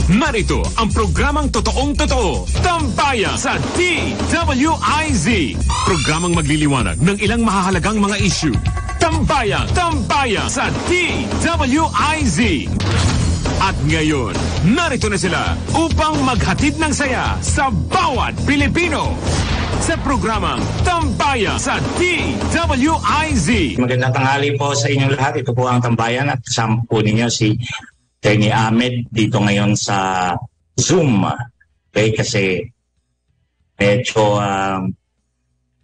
Narito ang programang totoong-totoo, Tambayan sa DWIZ. Programang magliliwanag ng ilang mahahalagang mga issue. Tambayan sa DWIZ. At ngayon, narito na sila upang maghatid ng saya sa bawat Pilipino. Sa programang Tambayan sa DWIZ. Magandang tanghali po sa inyong lahat. Ito po ang Tambayan at kasama po ninyo si Attorney Ahmed dito ngayon sa Zoom. Okay, kasi medyo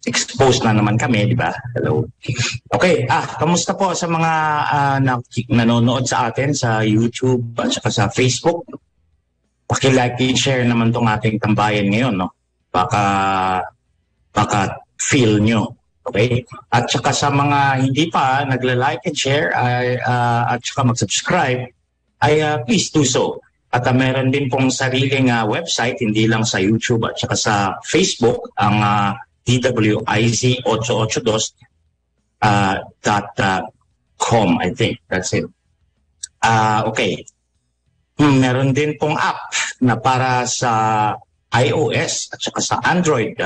exposed na naman kami, di ba? Hello. Okay, kamusta po sa mga nanonood sa atin sa YouTube at saka sa Facebook? Paki-like and share naman tong ating Tambayan ngayon, no? Baka feel nyo. Okay? At saka sa mga hindi pa nagla-like and share at saka mag-subscribe, ay please do so. At meron din pong sariling website, hindi lang sa YouTube at saka sa Facebook, ang dwiz882.com, I think. That's it. Okay. Meron din pong app na para sa iOS at saka sa Android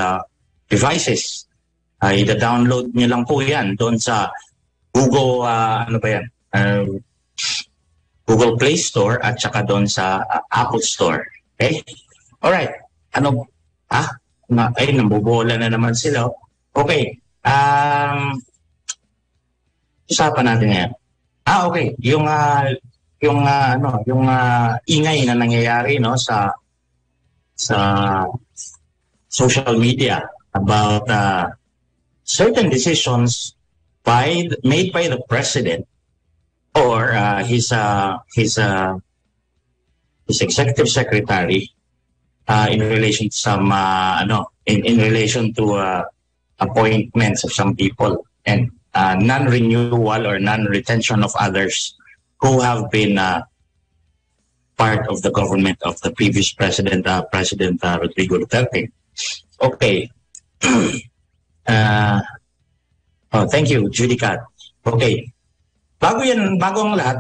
devices. I-download nyo lang po yan doon sa Google, Google Play Store at saka doon sa Apple Store. Okay? Alright. Nambubola na naman sila. Okay. Usapan natin ngayon. Okay. Yung ingay na nangyayari, no, sa social media about certain decisions made by the president or his executive secretary in relation to some in relation to appointments of some people and non-renewal or non-retention of others who have been part of the government of the previous president, President Rodrigo Duterte. Okay. Thank you, Judicat. Okay. Bago ang lahat,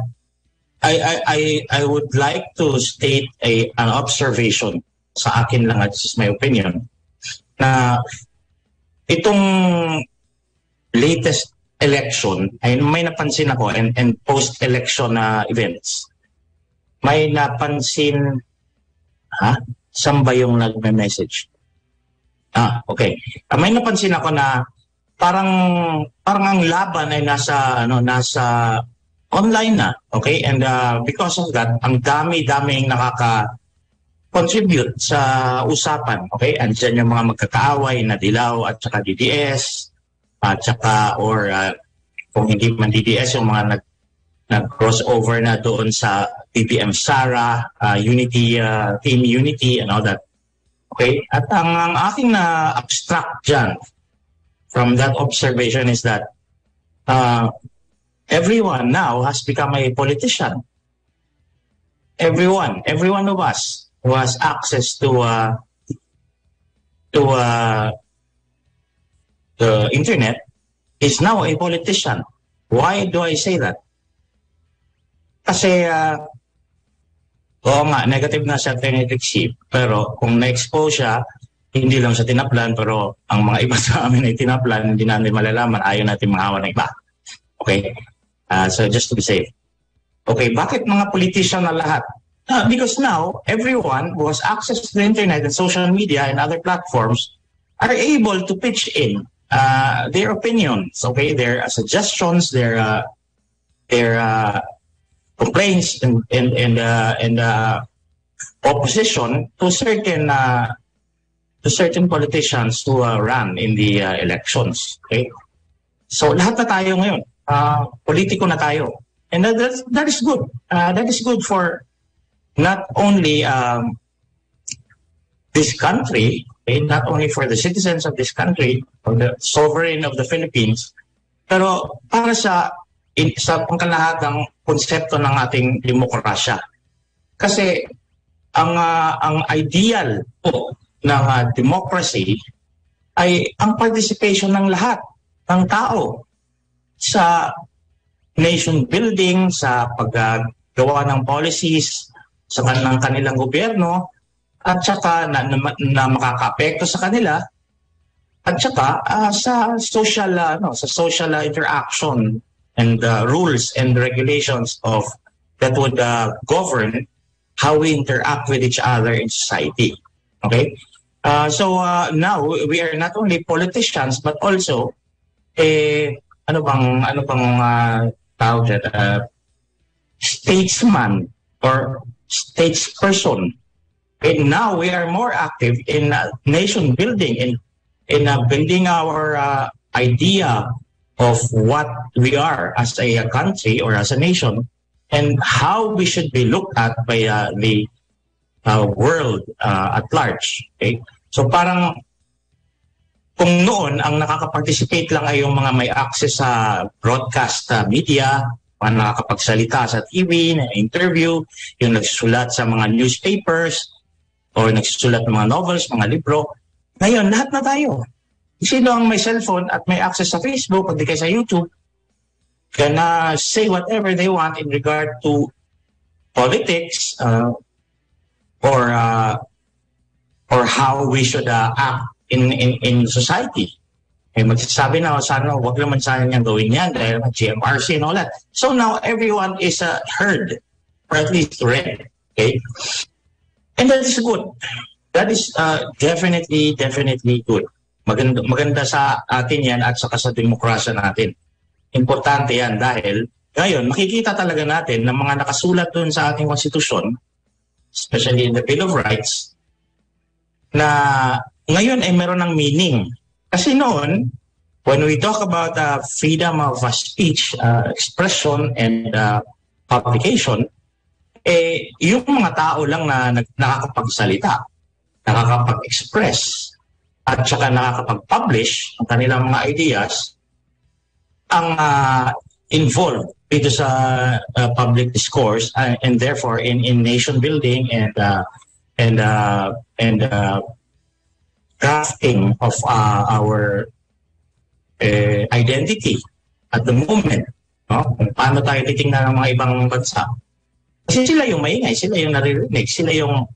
I would like to state an observation sa akin lang, at this is my opinion, na itong latest election ay may napansin ako and post-election events. May napansin, saan ba yung nagme-message? Okay. May napansin ako na parang ang laban ay nasa online na, okay? And because of that, ang dami-daming nakaka-contribute sa usapan, okay? Andiyan yung mga magkakaaway na Dilaw at saka DDS, at saka kung hindi man DDS, yung mga nag-crossover na doon sa BBM Sara, Unity, Team Unity and all that. Okay? At ang aking na-abstract dyan from that observation is that everyone now has become a politician. Everyone of us who has access to the internet is now a politician. Why do I say that? Kasi oo nga, negative na siya Trixie, pero kung na-expose siya, hindi lang sa tinaplan, pero ang mga iba sa amin ay tinaplan, hindi natin malalaman, ayaw natin mahawa ng iba. Okay? So just to be safe. Okay, bakit mga politician na lahat? Because now, everyone who has access to the internet and social media and other platforms are able to pitch in their opinions, okay, their suggestions, their complaints and opposition to certain politicians who run in the elections. Okay, so lahat na tayo ngayon, politiko na tayo, and that is good. That is good for not only this country, okay, not only for the citizens of this country or the sovereign of the Philippines, pero para sa pangkalahatang konsepto ng ating demokrasya. Kasi ang ideal po ng democracy ay ang participation ng lahat ng tao sa nation building, sa paggawa ng policies, sa kanilang gobyerno at saka na makakaapekto sa kanila at saka sa social interaction and rules and regulations of that would govern how we interact with each other in society. Okay? So now we are not only politicians but also ano bang tawag dyan, statesman or statesperson. Okay, now we are more active in nation building, in building our idea of what we are as a country or as a nation and how we should be looked at by the world at large. Okay? So parang kung noon ang nakaka-participate lang ay yung mga may access sa broadcast media, mga nakakapagsalita sa TV, na interview, yung nagsusulat sa mga newspapers, o nagsusulat ng mga novels, mga libro. Ngayon, lahat na tayo. Sino ang may cellphone at may access sa Facebook, pag di kayo sa YouTube, can say whatever they want in regard to politics or how we should act in society. Magsasabi na, sana, wag naman sana niyang gawin yan dahil GMRC and all that. So now everyone is heard, or at least read. Okay? And that is good. That is definitely good. Maganda sa atin yan at saka sa demokrasya natin. Importante yan dahil ngayon makikita talaga natin na mga nakasulat dun sa ating konstitusyon, especially in the Bill of Rights, na ngayon ay meron ng meaning. Kasi noon, when we talk about freedom of speech, expression, and publication, yung mga tao lang na nakakapagsalita, nakakapag-express, at saka nakakapag-publish ang kanilang mga ideas, ang involved dito sa public discourse and therefore in nation building and crafting of our identity at the moment. No? Kung paano tayo titingnan ng mga ibang bansa. Kasi sila yung maingay, sila yung naririnig, sila yung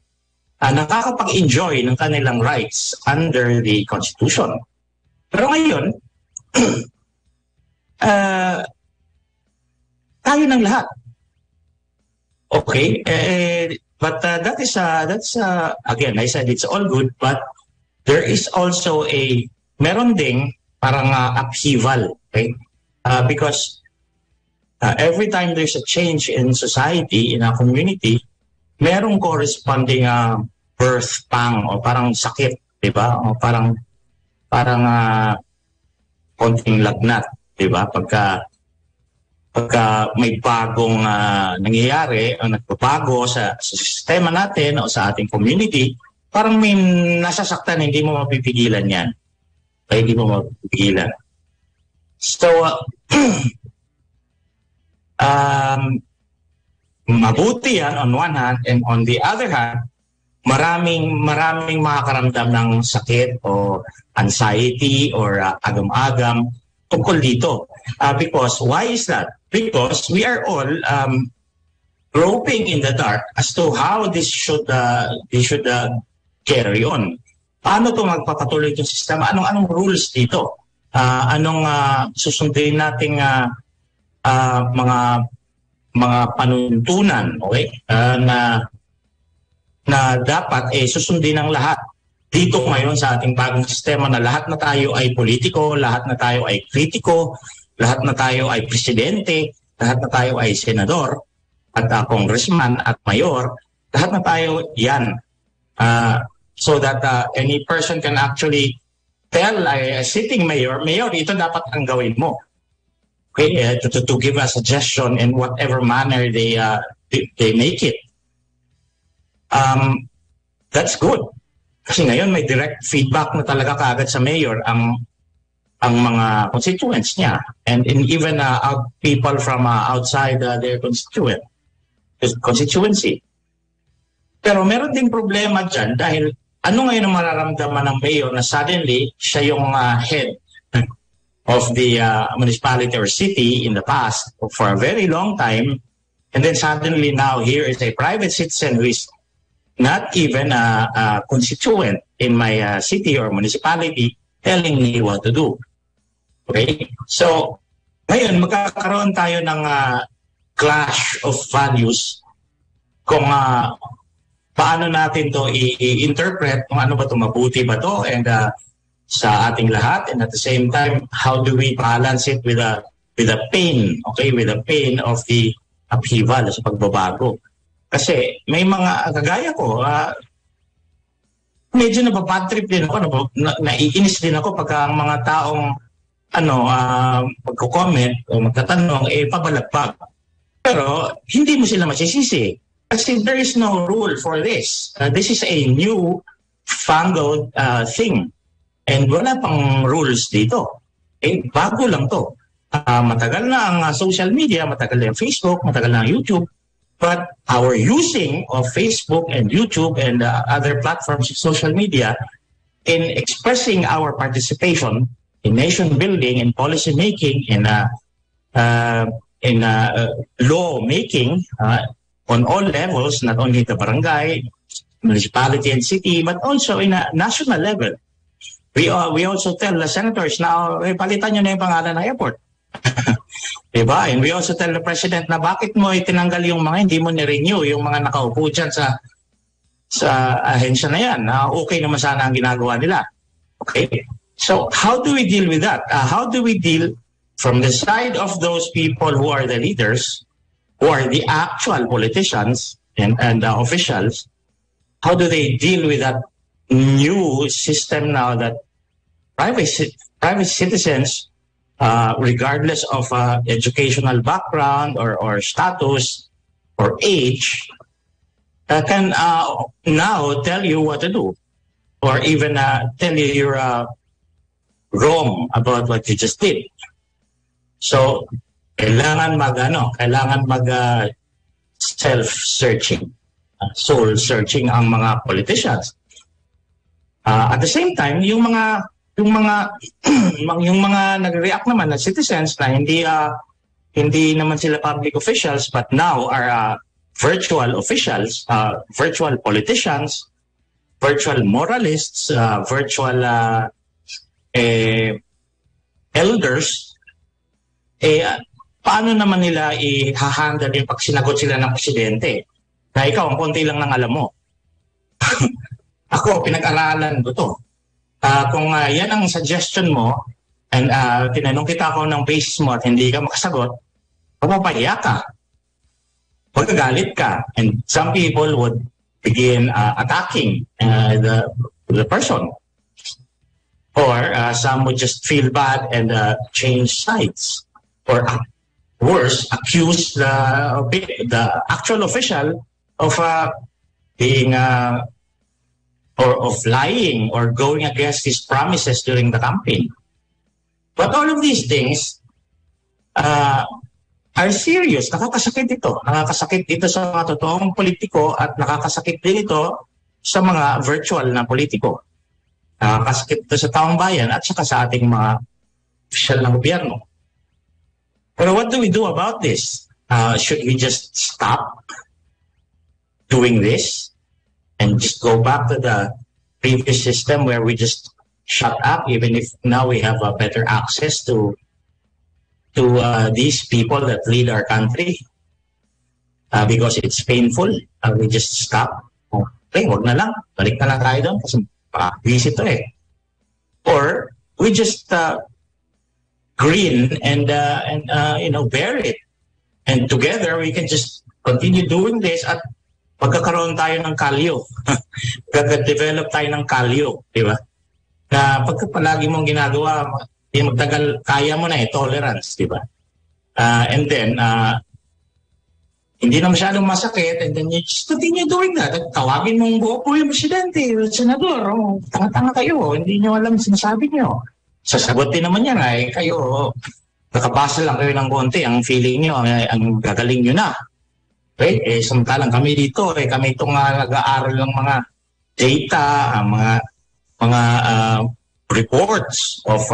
nakakapag-enjoy ng kanilang rights under the Constitution. Pero ngayon, tayo ng lahat. Okay? But that's again, I said it's all good, but there is also meron ding parang upheaval, okay? Because every time there's a change in society, in a community, merong corresponding birth pang o parang sakit, di ba? O parang konting lagnat, di ba? Pagka may bagong nangyayari o nagbabago sa sistema natin o sa ating community, parang may nasasaktan, hindi mo mapipigilan yan. Kaya hindi mo mapipigilan. So, mabuti yan on one hand, and on the other hand, maraming makakaramdam ng sakit o anxiety or agam-agam tungkol dito. Because, why is that? Because we are all groping in the dark as to how this should carry on. Paano ito magpapatuloy itong sistema? Anong rules dito? Anong susundin nating mga panuntunan, okay? Na dapat susundin ng lahat. Dito ngayon sa ating bagong sistema na lahat na tayo ay politiko, lahat na tayo ay kritiko, lahat na tayo ay presidente, lahat na tayo ay senador, at congressman at mayor, lahat na tayo yan. So that any person can actually tell a sitting mayor, ito dapat ang gawin mo. Okay, to give a suggestion in whatever manner they make it. That's good. Kasi ngayon may direct feedback na talaga kaagad sa mayor ang mga constituents niya and even people from outside their constituency. Pero meron ding problema dyan dahil ano ngayon ang mararamdaman ng mayor na suddenly siya yung head of the municipality or city in the past for a very long time, And then suddenly now here is a private citizen who is not even a constituent in my city or municipality telling me what to do. Okay? So, ngayon, magkakaroon tayo ng clash of values kung paano natin to i-interpret, kung ano ba to, mabuti ba to, and sa ating lahat, and at the same time, how do we balance it with the pain, okay, with the pain of the upheaval sa pagbabago. Kasi may mga kagaya ko, medyo nababad trip din ako, naiinis din ako pagka ang mga taong magko-comment o magtatanong, pabalagpag. Pero hindi mo sila masisisi. Kasi there is no rule for this. This is a new fangled thing. And wala pang rules dito. Bago lang to. Matagal na ang social media, matagal na ang Facebook, matagal na ang YouTube. But our using of Facebook and YouTube and other platforms of social media in expressing our participation in nation building and policy making, in law making on all levels, not only the barangay, municipality and city, but also in a national level. We also tell the senators na palitan nyo na yung pangalan ng airport. Diba? And we also tell the president na bakit mo itinanggal yung mga hindi mo ni-renew yung mga nakaupo dyan sa ahensya na yan. Okay naman sana ang ginagawa nila. Okay? So how do we deal with that? How do we deal from the side of those people who are the leaders, who are the actual politicians and officials? How do they deal with that new system now that private citizens, regardless of educational background or status or age, can now tell you what to do, or even tell you you're wrong about what you just did. So kailangan mag self-searching, soul-searching ang mga politicians. At the same time, yung mga nag-react naman na citizens na hindi naman sila public officials but now are virtual officials, virtual politicians, virtual moralists, virtual elders, paano naman nila i-handle yung pag sinagot sila ng presidente na ikaw ang konti lang ng alam mo. Ako, pinag-aralan ko to. Kung yan ang suggestion mo, and tinanong kita ko ng basis mo at hindi ka makasagot, mapapahiya ka. Magagalit ka. And some people would begin attacking the person. Or some would just feel bad and change sides. Or worse, accuse the actual official of being or of lying or going against his promises during the campaign. But all of these things are serious. Nakakasakit ito. Nakakasakit ito sa mga totoong politiko at nakakasakit din ito sa mga virtual na politiko. Nakakasakit ito sa taong bayan at saka sa ating mga opisyal ng gobyerno. Pero what do we do about this? Should we just stop doing this and just go back to the previous system where we just shut up, even if now we have a better access to these people that lead our country? Because it's painful, we just stop. Okay, wag na lang. Balik na lang tayo doon kasi busy ito eh. Or we just grin and bear it. And together we can just continue doing this at pagkakaroon tayo ng kalyo. Gag-develop tayo ng kalyo, di ba? Na pagka palagi mong ginagawa, magtagal, kaya mo na tolerance, di ba? And then, hindi na masyadong masakit, and then you just continue doing that. At tawagin mong buo po yung presidente, senador, tanga-tanga kayo, hindi nyo alam sinasabi nyo. Sasagot din naman yan, kayo, nakabasa lang kayo ng konti, ang feeling nyo, ang gagaling nyo na. Okay? Samantalang kami dito, kami itong nag-aaral ng mga data, mga reports of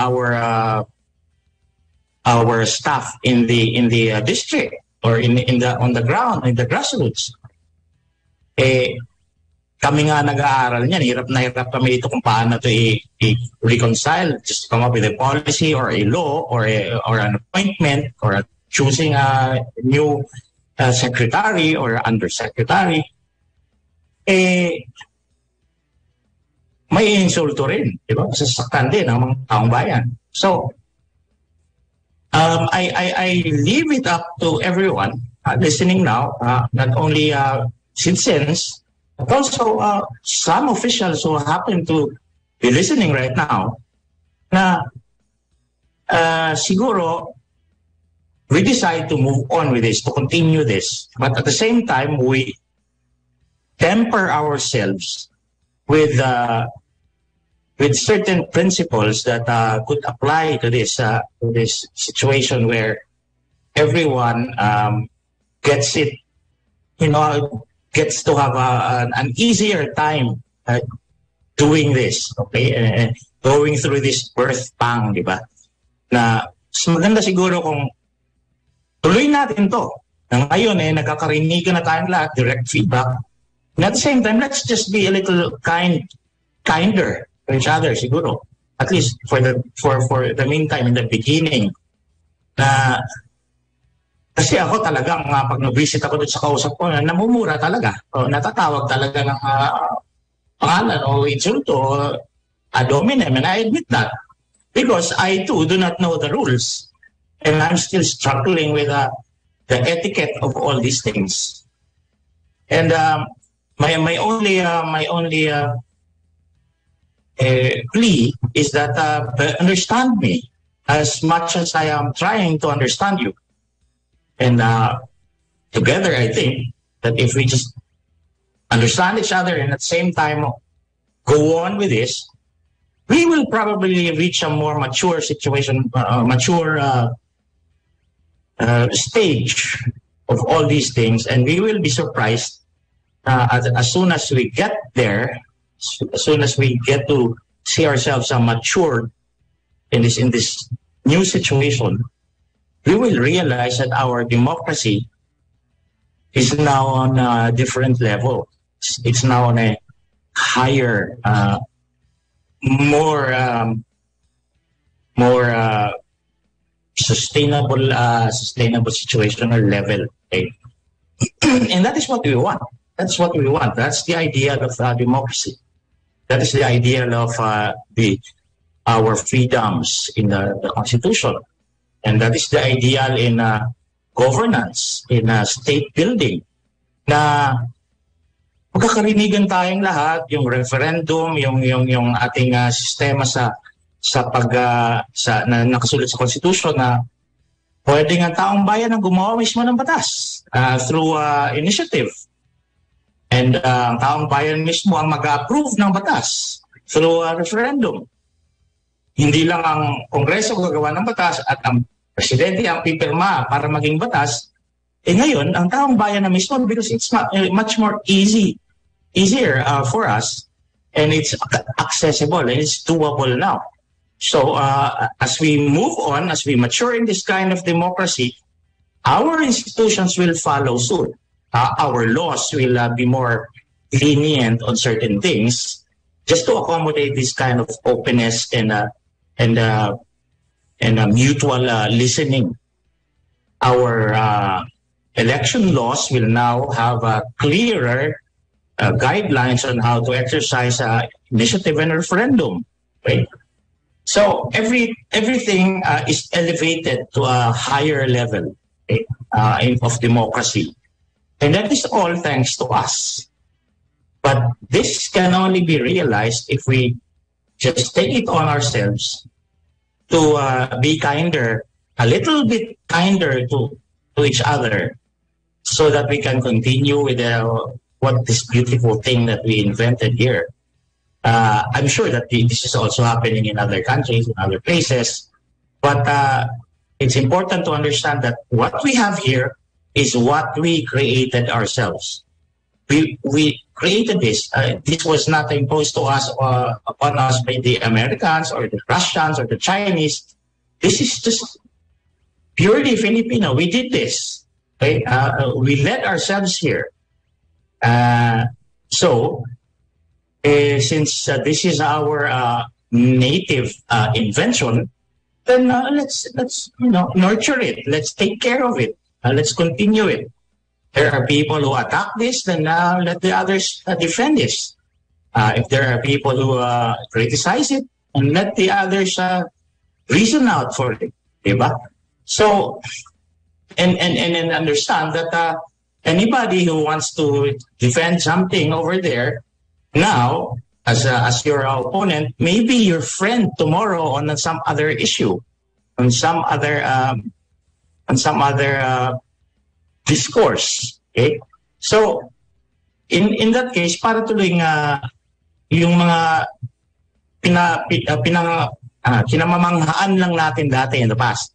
our our staff in the district or on the ground, in the grassroots. Kami nga nag-aaral niyan, hirap na hirap kami dito kung paano to i-reconcile, just come up with a policy or a law or an appointment or choosing a new secretary or undersecretary. May insulto rin, di ba? Sasaktan din ang mga taong bayan. So, I leave it up to everyone listening now, not only citizens, but also some officials who happen to be listening right now, na siguro we decide to move on with this, to continue this. But at the same time, we temper ourselves with certain principles that could apply to this situation where everyone gets it, gets to have an easier time doing this, okay? Going through this birth pang, di ba? Na maganda siguro kung tuloy natin to. Na ngayon, nagkakarinigan na tayong lahat, direct feedback. And at the same time, let's just be a little kinder to each other, siguro. At least for the meantime, in the beginning. Na kasi ako talagang pag nag-visit ako doon sa kausap ko, namumura talaga. O, natatawag talaga ng pangalan o insulto, ad hominem, and I admit that. Because I too do not know the rules. And I'm still struggling with the etiquette of all these things. And my only plea is that understand me as much as I am trying to understand you. And together, I think that if we just understand each other and at the same time go on with this, we will probably reach a more mature situation, mature stage of all these things, and we will be surprised as soon as we get there, as soon as we get to see ourselves matured in this new situation, we will realize that our democracy is now on a different level. It's now on a higher, more sustainable situation or level. Okay? And that is what we want. That's what we want. That's the ideal of democracy. That is the ideal of our freedoms in the Constitution. And that is the ideal in governance, in state building. Na magkakarinigan tayong lahat, yung referendum, yung ating sistema na nakasulat sa Constitution na pwedeng ang taong bayan ang gumawa mismo ng batas through initiative. And ang taong bayan mismo ang mag-approve ng batas through referendum. Hindi lang ang Kongreso gagawa ng batas at ang Presidente ang pipirma para maging batas. Ngayon, ang taong bayan na mismo, because it's much more easier for us, and it's accessible and it's doable now. So as we move on, as we mature in this kind of democracy, our institutions will follow suit. Our laws will be more lenient on certain things, just to accommodate this kind of openness and mutual listening. Our election laws will now have clearer guidelines on how to exercise initiative and referendum. Right? So everything is elevated to a higher level of democracy. And that is all thanks to us. But this can only be realized if we just take it on ourselves to be kinder, a little bit kinder to each other, so that we can continue with what this beautiful thing that we invented here. I'm sure that this is also happening in other countries, in other places, but it's important to understand that what we have here is what we created ourselves. We created this. This was not imposed to us upon us by the Americans or the Russians or the Chinese. This is just purely Filipino. We did this. Okay? We led ourselves here. Since this is our native invention, then let's nurture it. Let's take care of it. Let's continue it. There are people who attack this, then let the others defend this. If there are people who criticize it, and let the others reason out for it. Diba? So, and understand that anybody who wants to defend something over there now, as your opponent, may be your friend tomorrow on some other issue, on some other discourse. Okay? So, in that case, para tuloy nga yung mga kinamamanghaan lang natin dati in the past.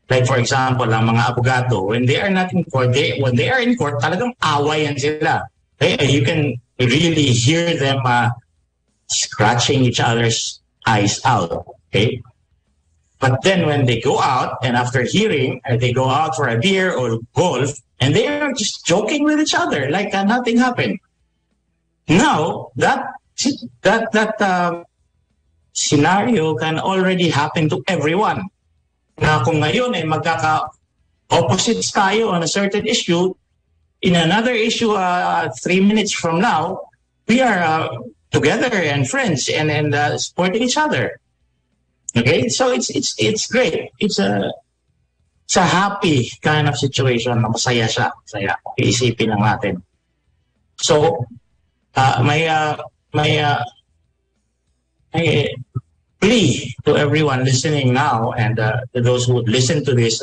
Like for example, ang mga abogado, when they are not in court, when they are in court, talagang awayan sila. Okay? You can really hear them scratching each other's eyes out. Okay? But then when they go out, and after hearing, they go out for a beer or golf, and they are just joking with each other like nothing happened. Now, that scenario can already happen to everyone. Na kung ngayon ay magkaka-opposites tayo on a certain issue, in another issue 3 minutes from now, we are together and friends and supporting each other. Okay, so it's great. It's a happy kind of situation. Masaya siya. Masaya. Iisipin lang natin. So my plea to everyone listening now and to those who would listen to this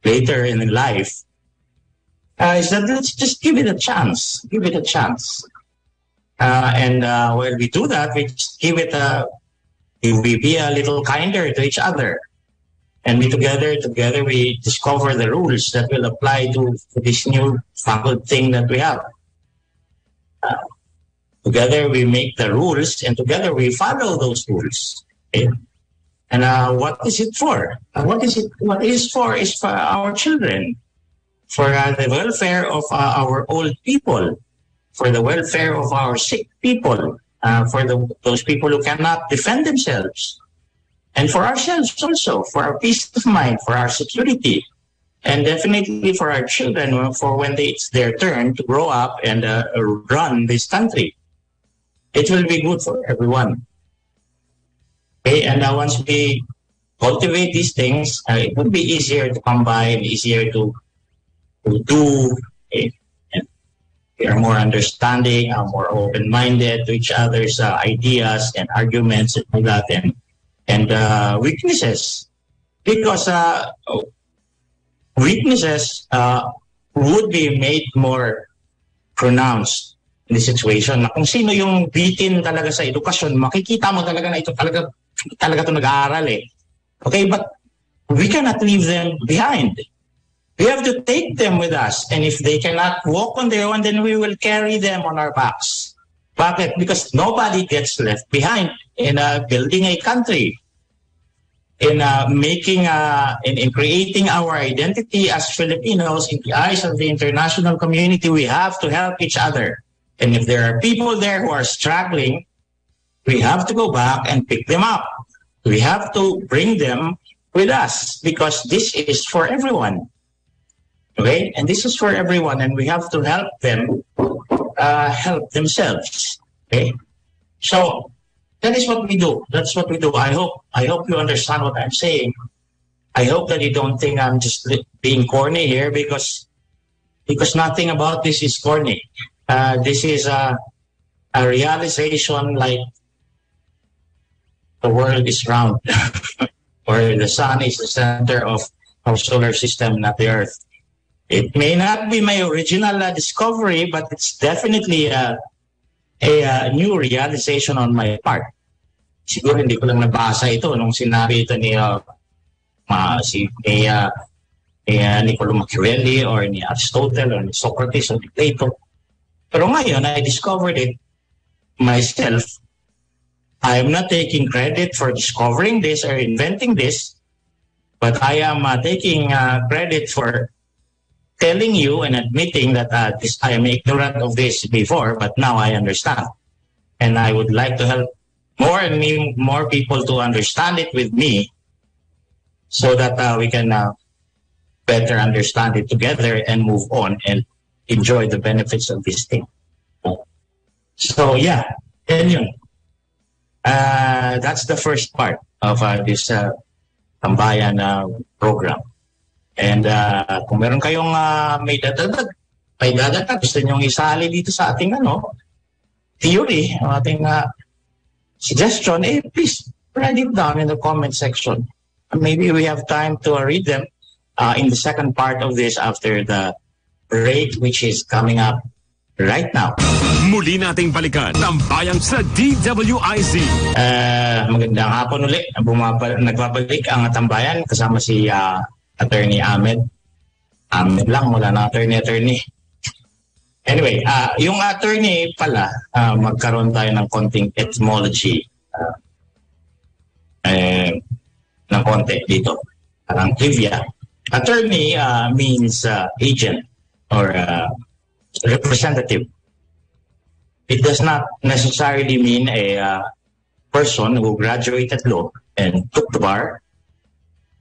later in life is that let's just give it a chance. Give it a chance. And when we do that, we just give it we be a little kinder to each other. And together we discover the rules that will apply to this new faculty thing that we have. Together we make the rules, and together we follow those rules. Okay? And what is it for? What is for is for our children, for the welfare of our old people, for the welfare of our sick people, for those people who cannot defend themselves, and for ourselves also, for our peace of mind, for our security, and definitely for our children, for when it's their turn to grow up and run this country. It will be good for everyone. Okay, and once we cultivate these things, it will be easier to come by and easier to do. Okay? And we are more understanding, more open-minded to each other's ideas and arguments and all that, and weaknesses. Because weaknesses would be made more pronounced in the situation. Na kung sino yung bitin talaga sa edukasyon, makikita mo talaga na ito talaga ito nag-aaral eh. Okay, but we cannot leave them behind. We have to take them with us. And if they cannot walk on their own, then we will carry them on our backs. Bakit? Because nobody gets left behind in building a country. In creating our identity as Filipinos in the eyes of the international community, we have to help each other. And if there are people there who are struggling, we have to go back and pick them up. We have to bring them with us because this is for everyone. Okay? And this is for everyone, and we have to help them help themselves. Okay? So that is what we do. That's what we do. I hope you understand what I'm saying. I hope that you don't think I'm just being corny here because nothing about this is corny. This is a realization like the world is round or the sun is the center of our solar system, not the earth. It may not be my original discovery, but it's definitely a new realization on my part. Siguro hindi ko lang nabasa ito nung sinabi ito ni Niccolo Machiavelli or ni Aristotle or ni Socrates or ni Plato. Pero ngayon, I discovered it myself. I am not taking credit for discovering this or inventing this. But I am taking credit for telling you and admitting that I am ignorant of this before, but now I understand. And I would like to help more people to understand it with me so that we can better understand it together and move on and enjoy the benefits of this thing. So yeah, and yun. That's the first part of this Tambayan program. And kung meron kayong may dadagdag, gusto nyong isali dito sa ating theory, ating suggestion, please write it down in the comment section. Maybe we have time to read them in the second part of this after the break, which is coming up right now. Muli nating balikan Tambayan sa DWIZ. Magandang hapon ulit. Nagbabalik ang Tambayan kasama si Attorney Ahmed. Ahmed lang, wala na attorney. Anyway, yung attorney pala, magkaroon tayo ng konting etymology ng konti dito. Parang trivia. Attorney means agent or representative. It does not necessarily mean a person who graduated law and took the bar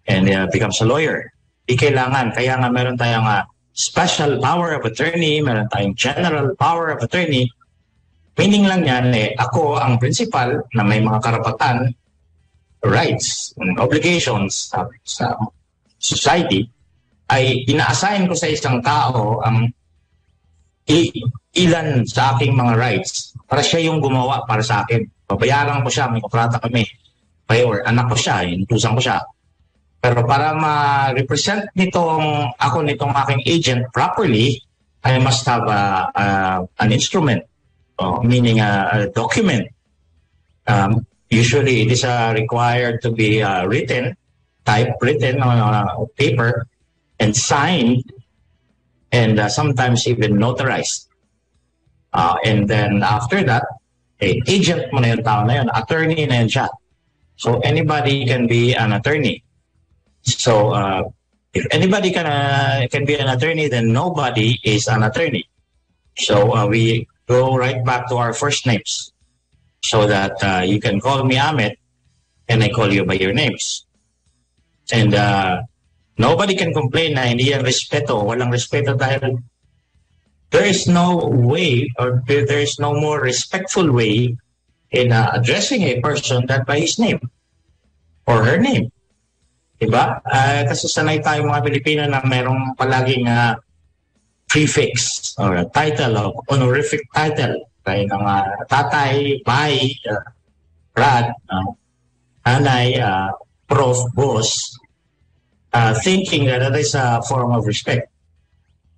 and becomes a lawyer. Di kailangan. Kaya nga meron tayong special power of attorney, meron tayong general power of attorney. Meaning lang yan, ako ang principal na may mga karapatan, rights, and obligations sa society, ay ina-assign ko sa isang tao ang ilan sa aking mga rights para siya yung gumawa para sa akin. Babayaran ko siya, may kontrata kami. Or anak ko siya, inutusan ko siya. Pero para ma-represent nitong aking agent properly, I must have an instrument, meaning a document. Usually it is required to be typewritten on paper and signed, and sometimes even notarized. And then after that, agent mo na yung tao na yun, attorney na yun siya. So anybody can be an attorney. So if anybody can be an attorney, then nobody is an attorney. So we go right back to our first names, so that you can call me Ahmed and I call you by your names. And nobody can complain na hindi yan respeto, walang respeto, dahil there is no way, or there is no more respectful way in addressing a person than by his name or her name. Diba? Kasi sanay tayo mga Pilipino na merong palaging prefix or a title of honorific title. Kaya ng tatay, bay, brad, nanay, prof, boss, thinking that is a form of respect.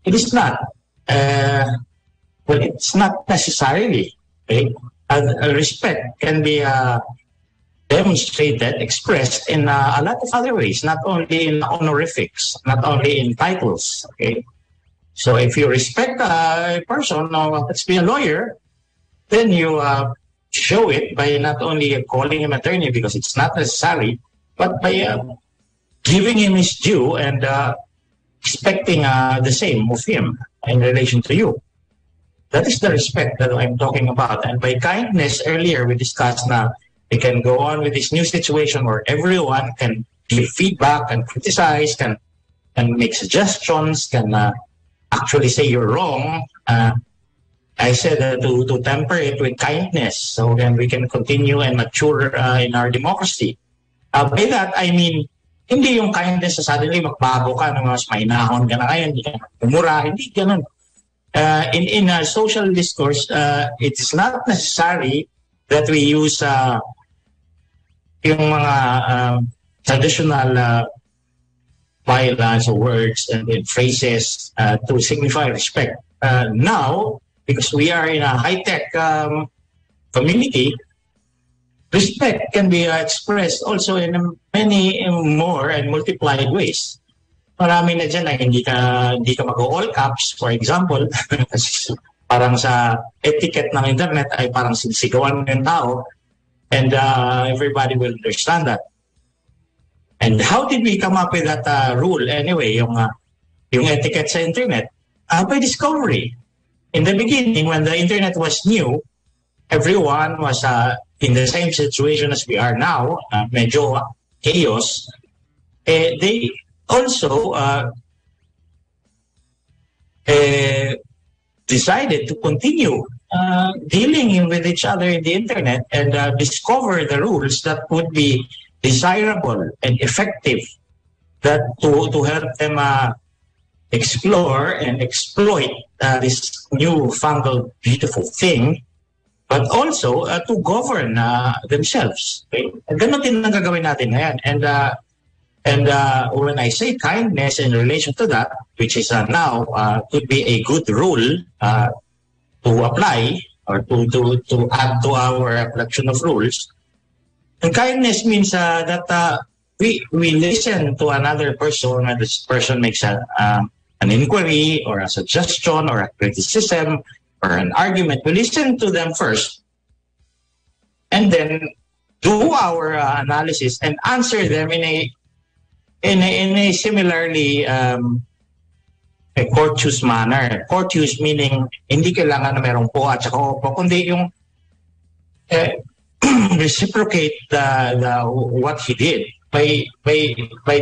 It is not. Well, it's not necessarily. Okay? Respect can be demonstrated, expressed in a lot of other ways, not only in honorifics, not only in titles. Okay, so if you respect a person, let's be a lawyer, then you show it by not only calling him attorney, because it's not necessary, but by giving him his due and expecting the same of him in relation to you. That is the respect that I'm talking about. And by kindness, earlier we discussed na we can go on with this new situation where everyone can give feedback, and criticize, can make suggestions, can actually say you're wrong. I said to temper it with kindness, so then we can continue and mature in our democracy. By that, I mean, hindi yung kindness sa suddenly magbago ka, mas mainahon ka na ngayon, hindi ka umura, hindi ganun. In a social discourse, it is not necessary that we use yung mga traditional violence or words and phrases to signify respect. Now, because we are in a high-tech community, respect can be expressed also in many more and multiplied ways. Marami na dyan na hindi ka mag-all caps, for example. Parang sa etiquette ng internet ay parang sinisigawan ng tao, and everybody will understand that. And how did we come up with that rule anyway, yung etiquette sa internet? By discovery. In the beginning, when the internet was new, everyone was in the same situation as we are now, medyo chaos. They also decided to continue dealing with each other in the internet and discover the rules that would be desirable and effective, that to help them explore and exploit this newfangled beautiful thing, but also to govern themselves. Okay? Ganon din ang gagawin natin ngayon. And when I say kindness in relation to that, which is now could be a good rule to apply or to add to our collection of rules. And kindness means that we listen to another person when this person makes an inquiry or a suggestion or a criticism or an argument. We listen to them first and then do our analysis and answer them in a similarly courteous manner. Courteous meaning hindi kailangan na merong po at saka opo, kundi yung reciprocate the what he did by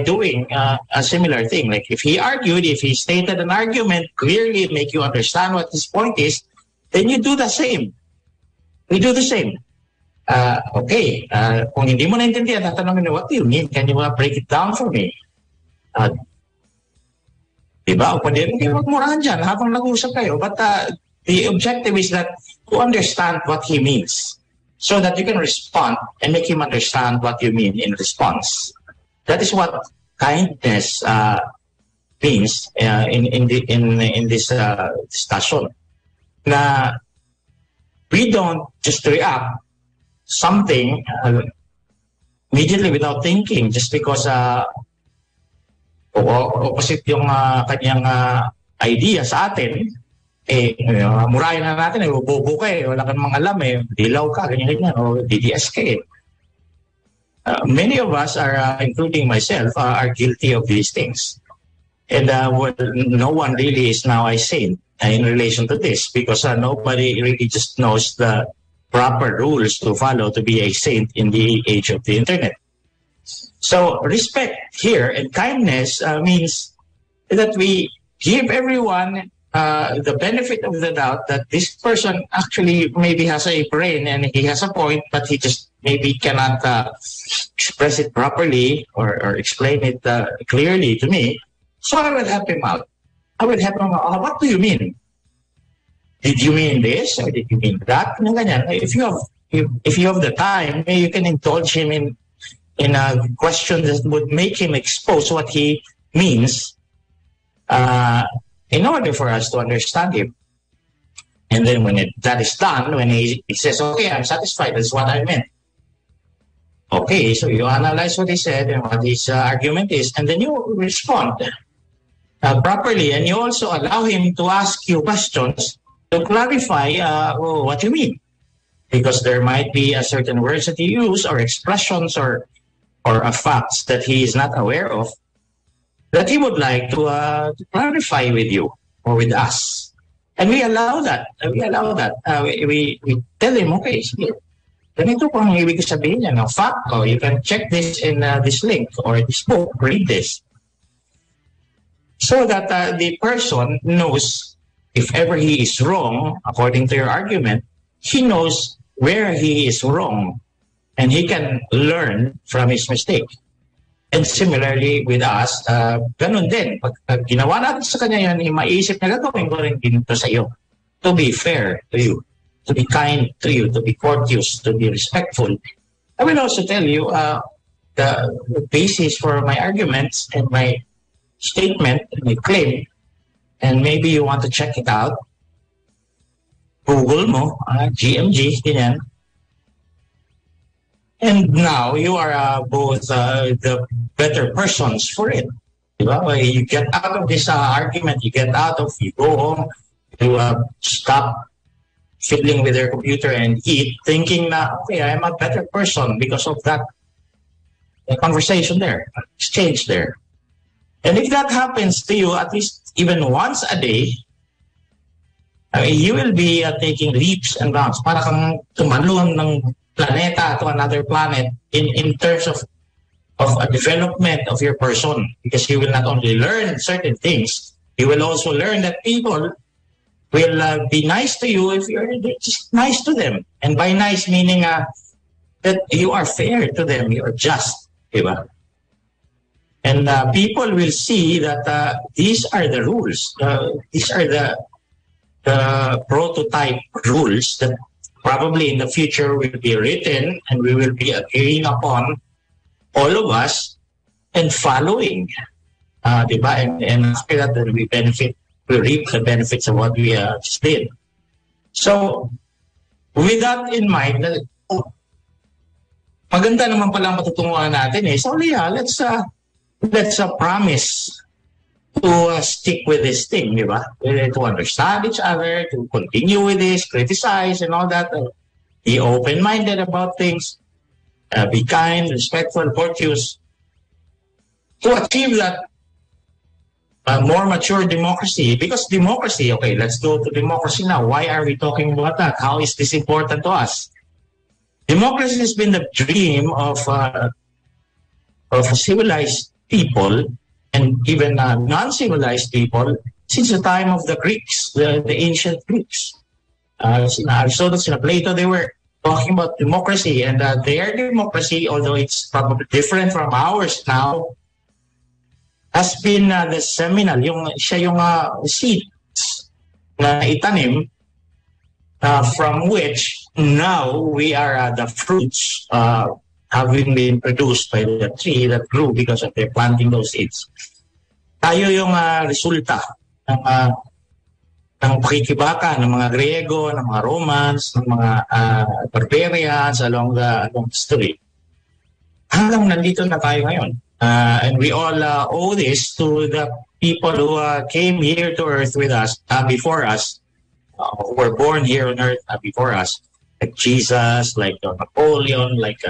doing a similar thing. Like if he argued, if he stated an argument clearly, make you understand what his point is, then you do the same. We do the same. Okay, kung hindi mo naintindihan, tatanungin mo, what do you mean? Can you break it down for me? Diba? O pwede, magmurahan dyan habang nag-uusap kayo. But the objective is that to understand what he means, so that you can respond and make him understand what you mean in response. That is what kindness means in this discussion. Na we don't just react something immediately without thinking just because opposite yung kanyang idea sa atin. Murahin na natin, bobo ka wala kang mga alam dilaw ka, ganyan, o DDS ka Many of us are, including myself, are guilty of these things. And no one really is now a saint in relation to this because nobody really just knows the proper rules to follow to be a saint in the age of the internet. So respect here and kindness means that we give everyone the benefit of the doubt that this person actually maybe has a brain and he has a point, but he just maybe cannot express it properly or explain it clearly to me. So I will help him out. I will help him out. What do you mean? Did you mean this or did you mean that? If you have the time, you can indulge him in a question that would make him expose what he means. In order for us to understand him. And then when that is done, when he says, okay, I'm satisfied, that's what I meant. Okay, so you analyze what he said and what his argument is, and then you respond properly. And you also allow him to ask you questions to clarify what you mean. Because there might be a certain words that you use or expressions or facts that he is not aware of, that he would like to clarify with you or with us. And we allow that. We tell him, okay, ganito po ang ibig sabihin niya. Fact, you can check this in this link or this book, read this. So that the person knows if ever he is wrong, according to your argument, he knows where he is wrong and he can learn from his mistake. And similarly with us, ganun din. Pag ginawa natin sa kanya yan, maisip na gagawin ko rin dito sa iyo. To be fair to you, to be kind to you, to be courteous, to be respectful. I will also tell you the basis for my arguments and my statement, my claim, and maybe you want to check it out. Google mo, GMG, ganyan. And now you are both the better persons for it. You get out of this argument, you go home, you stop fiddling with your computer and eat, thinking na, okay, I'm a better person because of that a conversation there, exchange there. And if that happens to you at least even once a day, I mean, you will be taking leaps and bounds. Para kang tumalon ng planeta to another planet in terms of a development of your person. Because you will not only learn certain things, you will also learn that people will be nice to you if you're just nice to them. And by nice, meaning that you are fair to them, you are just. Diba? And people will see that these are the rules. These are the prototype rules that probably in the future will be written and we will be agreeing upon, all of us, and following. Diba? And after that, then we reap the benefits of what we just did. So, with that in mind, maganda naman pala matutunguhan natin eh. So yeah, let's promise to stick with this thing, di ba? To understand each other, to continue with this, criticize and all that. Be open-minded about things. Be kind, respectful, courteous. To achieve that more mature democracy. Because democracy, okay, let's go to democracy now. Why are we talking about that? How is this important to us? Democracy has been the dream of civilized people and even non-civilized people since the time of the Greeks, the ancient Greeks. Aristotle and Plato, they were talking about democracy, and their democracy, although it's probably different from ours now, has been the seminal, siya yung seeds na itanim from which now we are the fruits having been produced by the tree that grew because of their planting those seeds. Tayo yung resulta ng pakikibaka ng mga Griego, ng mga Romans, ng mga barbarians along the history. Hanggang nandito na tayo ngayon. And we all owe this to the people who came here to earth with us, before us, who were born here on earth before us, like Jesus, like Napoleon, like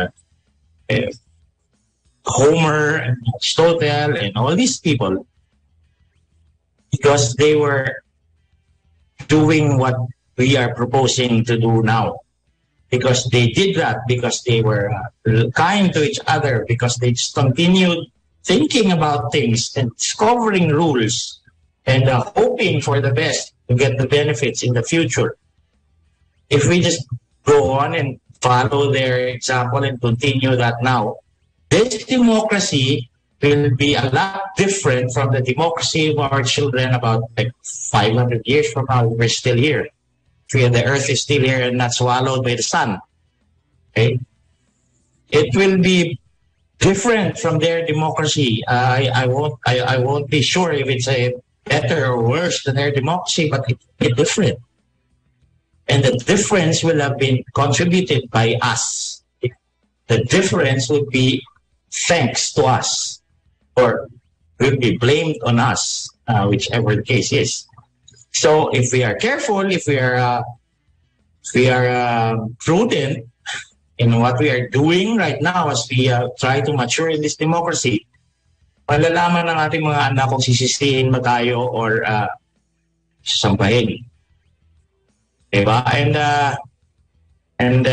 Homer, and Aristotle, and all these people, because they were doing what we are proposing to do now. Because they did that, because they were kind to each other, because they just continued thinking about things and discovering rules and hoping for the best to get the benefits in the future. If we just go on and follow their example and continue that now, this democracy will be a lot different from the democracy of our children about like 500 years from now. We're still here. The earth is still here and not swallowed by the sun. Okay? It will be different from their democracy. I won't be sure if it's a better or worse than their democracy, but it's different. And the difference will have been contributed by us. The difference would be thanks to us, or will be blamed on us, whichever the case is. So if we are careful, if we are prudent in what we are doing right now as we try to mature in this democracy, malalaman ng ating mga anak kung sisisihin ba tayo or sasampahin. Diba? And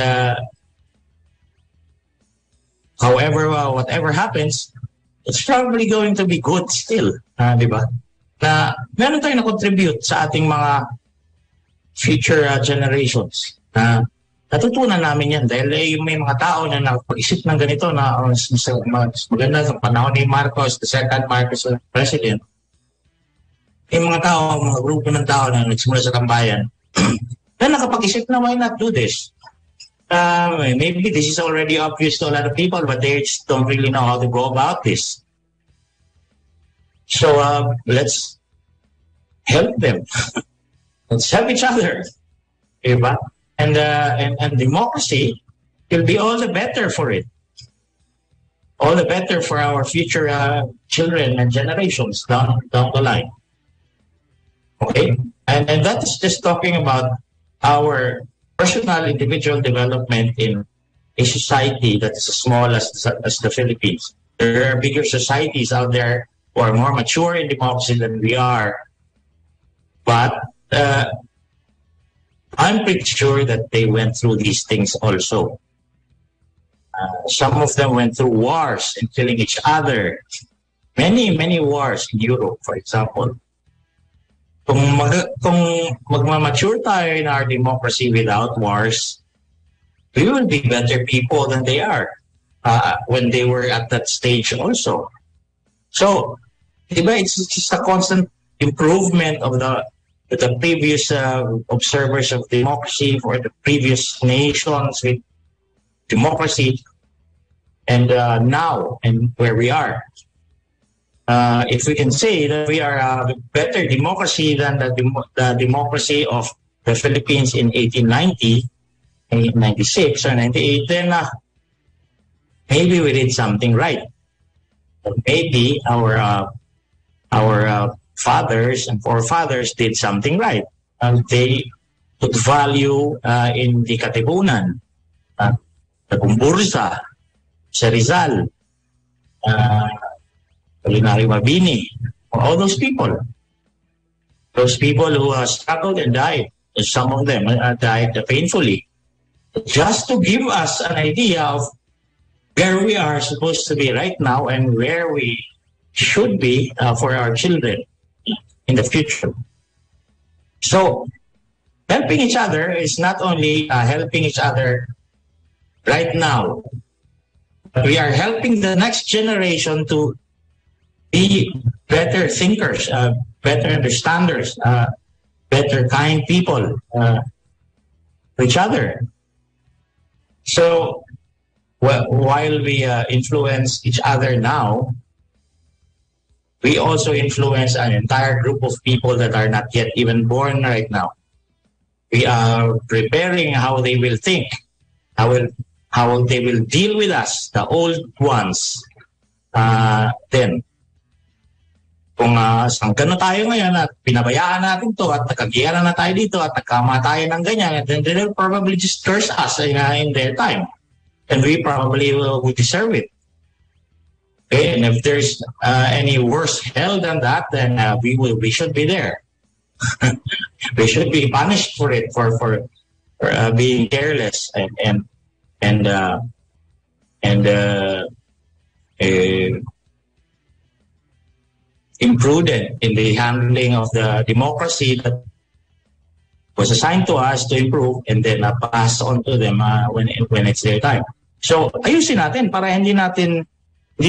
however, whatever happens, it's probably going to be good still. Diba? Na meron tayong na-contribute sa ating mga future generations. Natutunan namin yan dahil may mga tao na nakapag-isip ng ganito na mas maganda sa panahon ni Marcos, the second Marcos president. May mga tao, mga grupo ng tao na nagsimula sa Tambayan na nakapag-isip na why not do this? Maybe this is already obvious to a lot of people, but they just don't really know how to go about this. So let's help them. Let's help each other. Diba? And democracy will be all the better for it. All the better for our future children and generations down the line. Okay? And that is just talking about our personal individual development in a society that is as small as the Philippines. There are bigger societies out there who are more mature in democracy than we are. But I'm pretty sure that they went through these things also. Some of them went through wars and killing each other. Many wars in Europe, for example. Kung magmamature tayo in our democracy without wars, we will be better people than they are when they were at that stage also. So, diba, it's just a constant improvement of the previous observers of democracy, for the previous nations with democracy, and now and where we are. If we can say that we are a better democracy than the democracy of the Philippines in 1890, 1896 or 98, then maybe we did something right. Maybe our fathers and forefathers did something right. They put value in the Katipunan, the Bumbursa, sa Rizal, Culinary Mabini, all those people who struggled and died. Some of them died painfully, just to give us an idea of where we are supposed to be right now and where we should be for our children in the future. So, helping each other is not only helping each other right now, but we are helping the next generation to be better thinkers, better understanders, better kind people to each other. So, while we influence each other now, we also influence an entire group of people that are not yet even born right now. We are preparing how they will think, how they will deal with us, the old ones. Then, kung gano'n tayo ngayon at pinabayaan natin to at nakagiyanan na tayo dito at nagkamatayan ng ganyan, then they'll probably just curse us in their time. And we probably will deserve it. Okay, and if there's any worse hell than that, then we should be there. We should be punished for it, for being careless and imprudent in the handling of the democracy that was assigned to us to improve and then pass on to them when it's their time. So, ayusin natin para hindi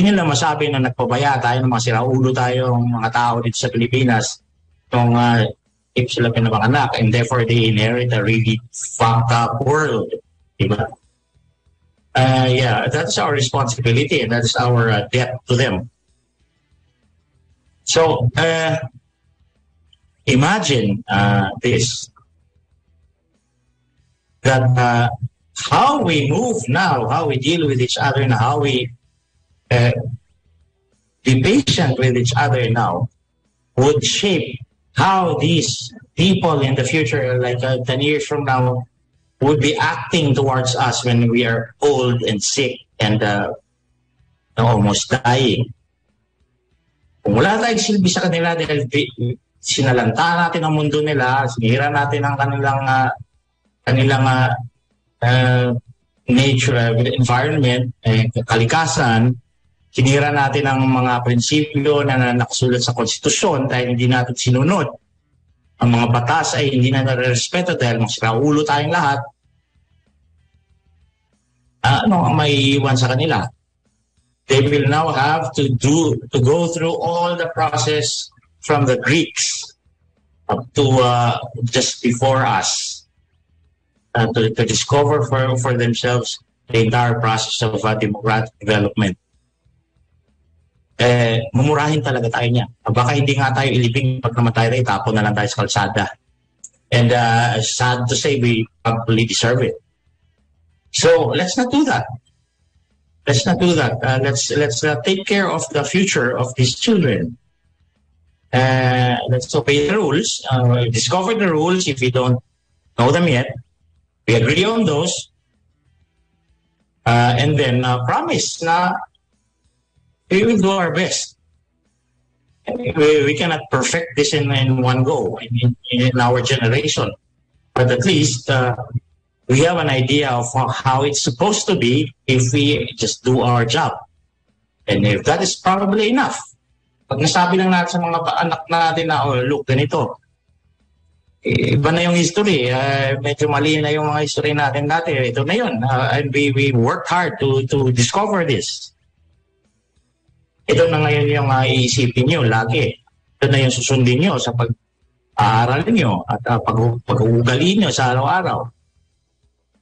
nila masabi na nagpabaya tayo ng mga siraulo tayong mga tao dito sa Pilipinas nung if sila pinapanganak, and therefore they inherit a really fucked up world. Diba? Yeah, that's our responsibility and that's our debt to them. So, imagine this, that how we move now, how we deal with each other now, how we be patient with each other now, would shape how these people in the future, like 10 years from now, would be acting towards us when we are old and sick and almost dying. Kung wala tayong silbi sa kanila dahil sinalanta natin ang mundo nila, sinira natin ang kanilang nature, environment, kalikasan, sinira natin ang mga prinsipyo na nakasulat sa konstitusyon dahil hindi natin sinunod. Ang mga batas ay hindi na nare-respeto dahil masiraulo tayong lahat. Ano ang maiiwan sa kanila? They will now have to go through all the process from the Greeks up to just before us to discover for themselves the entire process of democratic development. Mumurahin talaga tayo niya. Baka hindi nga tayo ilibing pag namatay tayo, tapon na lang tayo sa kalsada. And sad to say, we probably deserve it. So let's not do that. Let's not do that. Let's take care of the future of these children. Let's obey the rules. Discover the rules if we don't know them yet. We agree on those. And then promise na we will do our best. We cannot perfect this in one go in our generation. But at least we have an idea of how it's supposed to be if we just do our job. And if that is probably enough. Pag nasabi lang natin sa mga anak natin na, oh, look, ganito. Iba na yung history. Medyo mali na yung mga history natin dati. Ito na yun. And we worked hard to discover this. Ito na ngayon yung iisipin nyo lagi. Ito na yung susundin nyo sa pag-aaral nyo at pag-uugali nyo sa araw-araw.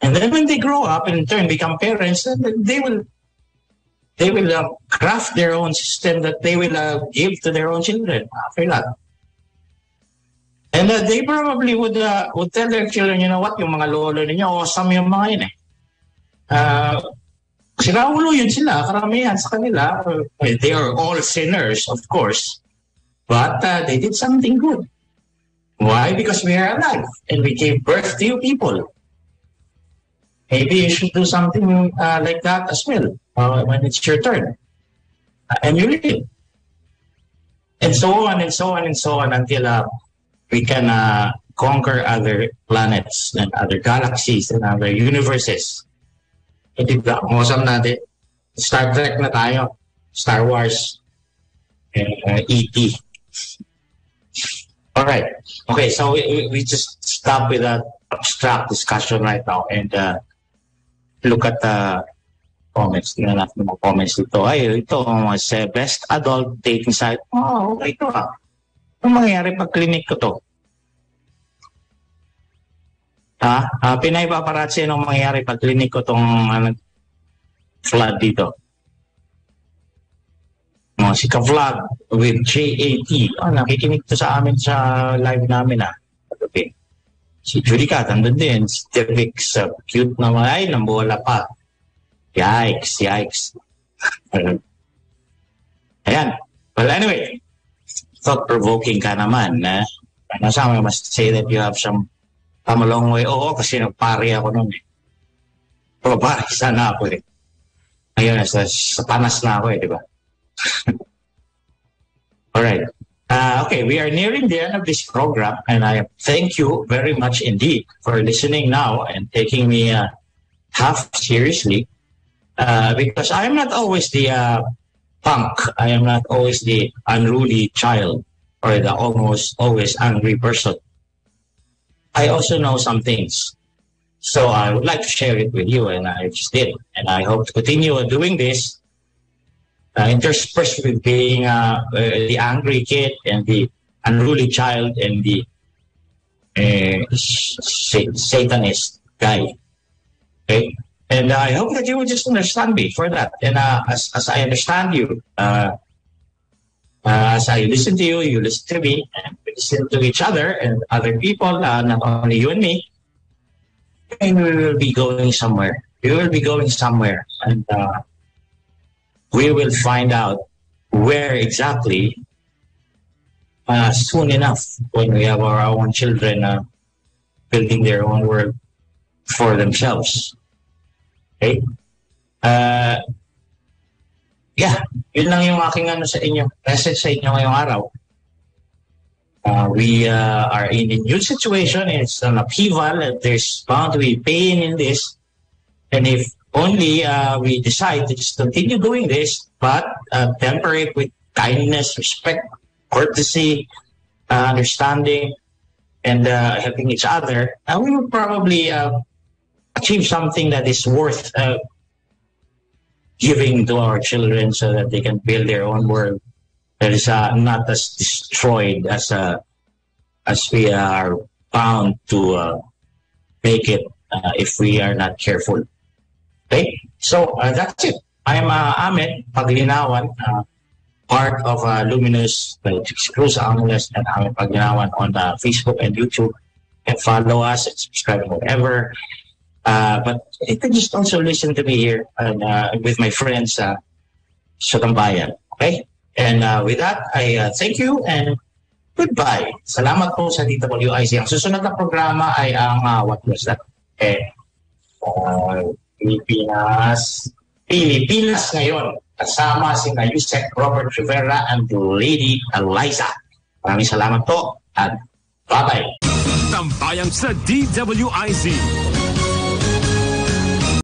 And then when they grow up and in turn become parents, they will craft their own system that they will give to their own children after that. And they probably would tell their children, you know what, yung mga lolo ninyo, awesome yung mga yun eh. Sinaulo yun sila, karamihan sa kanila. They are all sinners, of course. But they did something good. Why? Because we are alive and we gave birth to you people. Maybe you should do something like that as well when it's your turn. And you did. And so on and so on and so on until we can conquer other planets and other galaxies and other universes. Diba? Awesome natin. Star Trek na tayo. Star Wars. E.T. Alright. Okay, so we just stop with that abstract discussion right now and look at the comments. Tingnan natin mga comments dito. Ay, ito, sa best adult dating site. Oh, okay ito Ano mangyayari pag clinic ko to? Pinay paparazzi, anong mangyayari pag clinic ko tong flood dito? Si ka-vlog with JAT. Nakikinig to sa amin sa live namin Okay. Si Judica, tandun din. Si Tevix, cute naman. Ay, nambola pa. Yikes. Ayan. Well, anyway. Thought-provoking ka naman. Nasama must say that you have some come a long way. Oo, kasi nagpari ako noon Pari sana ako Ayun, sa panas na ako di ba? Alright. Okay, we are nearing the end of this program and I thank you very much indeed for listening now and taking me half seriously because I am not always the punk. I am not always the unruly child or the almost always angry person. I also know some things. So I would like to share it with you, and I just did. And I hope to continue doing this, interspersed with being the angry kid and the unruly child and the Satanist guy. Okay? And I hope that you will just understand me for that. And as I understand you, as I listen to you, you listen to me, and we listen to each other and other people, not only you and me, and we will be going somewhere. We will be going somewhere, and we will find out where exactly soon enough when we have our own children building their own world for themselves. Okay? Yeah, yun lang yung aking sa inyo, message sa inyo ngayong araw. We are in a new situation. It's an upheaval. There's bound to be pain in this. And if only we decide to just continue doing this, but temper it with kindness, respect, courtesy, understanding, and helping each other, we will probably achieve something that is worth giving to our children so that they can build their own world that is not as destroyed as we are bound to make it if we are not careful. Okay? So that's it. I'm Ahmed Paglinawan, part of Luminous Cruz Angeles and Ahmed Paglinawan on Facebook and YouTube. And follow us and subscribe and whatever. But you can just also listen to me here and with my friends sa Tambayan. Okay? And with that, I thank you and goodbye. Salamat po sa DWIC. Ang susunod na programa ay ang what was that? Pilipinas ngayon. Kasama si Yusek Robert Rivera and Lady Eliza. Maraming salamat po at bye-bye. Tambayan sa DWIZ.